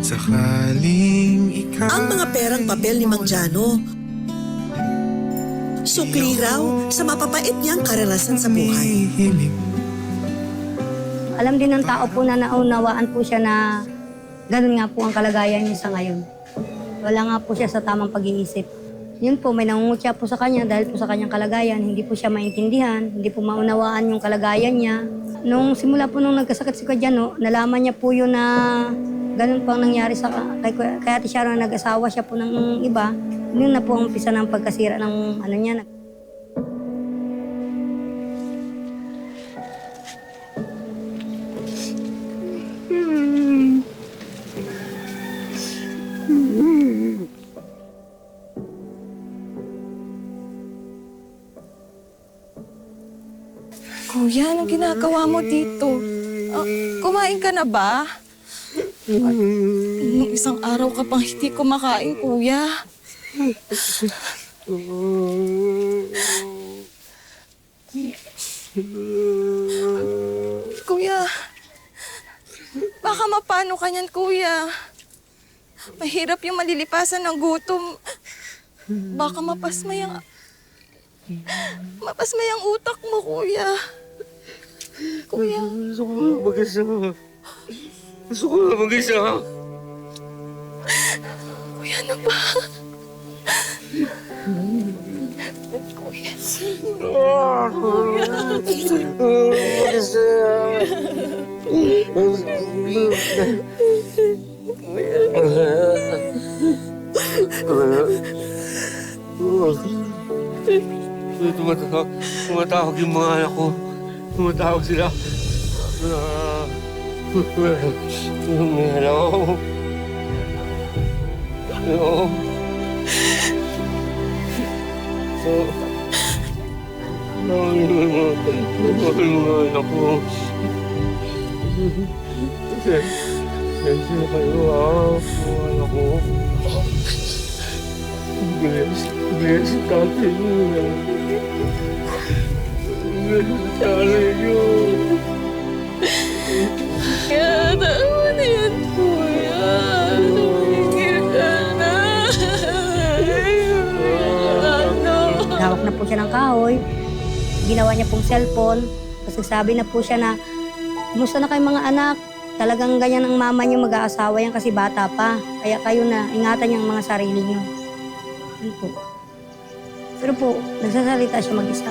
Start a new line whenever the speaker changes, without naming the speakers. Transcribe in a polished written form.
Sakaling ikaw
Ang mga perang papel ni Mang Jano, sukli raw sa mapapait niyang karanasan sa buhay.
Alam din ng tao po na naunawaan po siya na ganun nga po ang kalagayan niya sa ngayon. Wala nga po siya sa tamang pag-iisip. Yun po, may nangungutya po sa kanya dahil po sa kanyang kalagayan. Hindi po siya maintindihan, hindi po maunawaan yung kalagayan niya. Nung simula po nung nagkasakit si Kadyano, nalaman niya po yun na ganun po ang nangyari sa kay Ate Sharon na nag-asawa siya po ng iba. Yun na po ang umpisa ng pagkasira ng ano niya.
Kuya, anong ginagawa mo dito? Kumain ka na ba? Nung isang araw ka pang hindi kumakain, kuya. Kuya, baka mapano ka niyan, kuya. Mahirap yung malilipasan ng gutom. Baka mapasmay ang utak mo, kuya. Kuya.
Gusto ko lang mag-isa. Gusto ko lang mag-isa.
Kuya, ano ba? Kuya.
Mag-isa. Tumatawag yung mga anak ko. Tumatawag sila. Hello? Hello? Mahal mga anak ko. Sensya kayo ha, mga anak ko. Bless tatay niyo. Bless tatay niyo.
Kaya tama na yan, kuya. Tumigil ka na.
Hawak na po siya ng kahoy. Ginawa niya pong cellphone. Tapos nagsabi na po siya na, kumusta na kayong mga anak? Talagang ganyan ang mama niyo, mag-aasawa yan kasi bata pa. Kaya kayo na, ingatan niyo ang mga sarili niyo. Yun po. Pero po, nagsasalita siya mag-isa.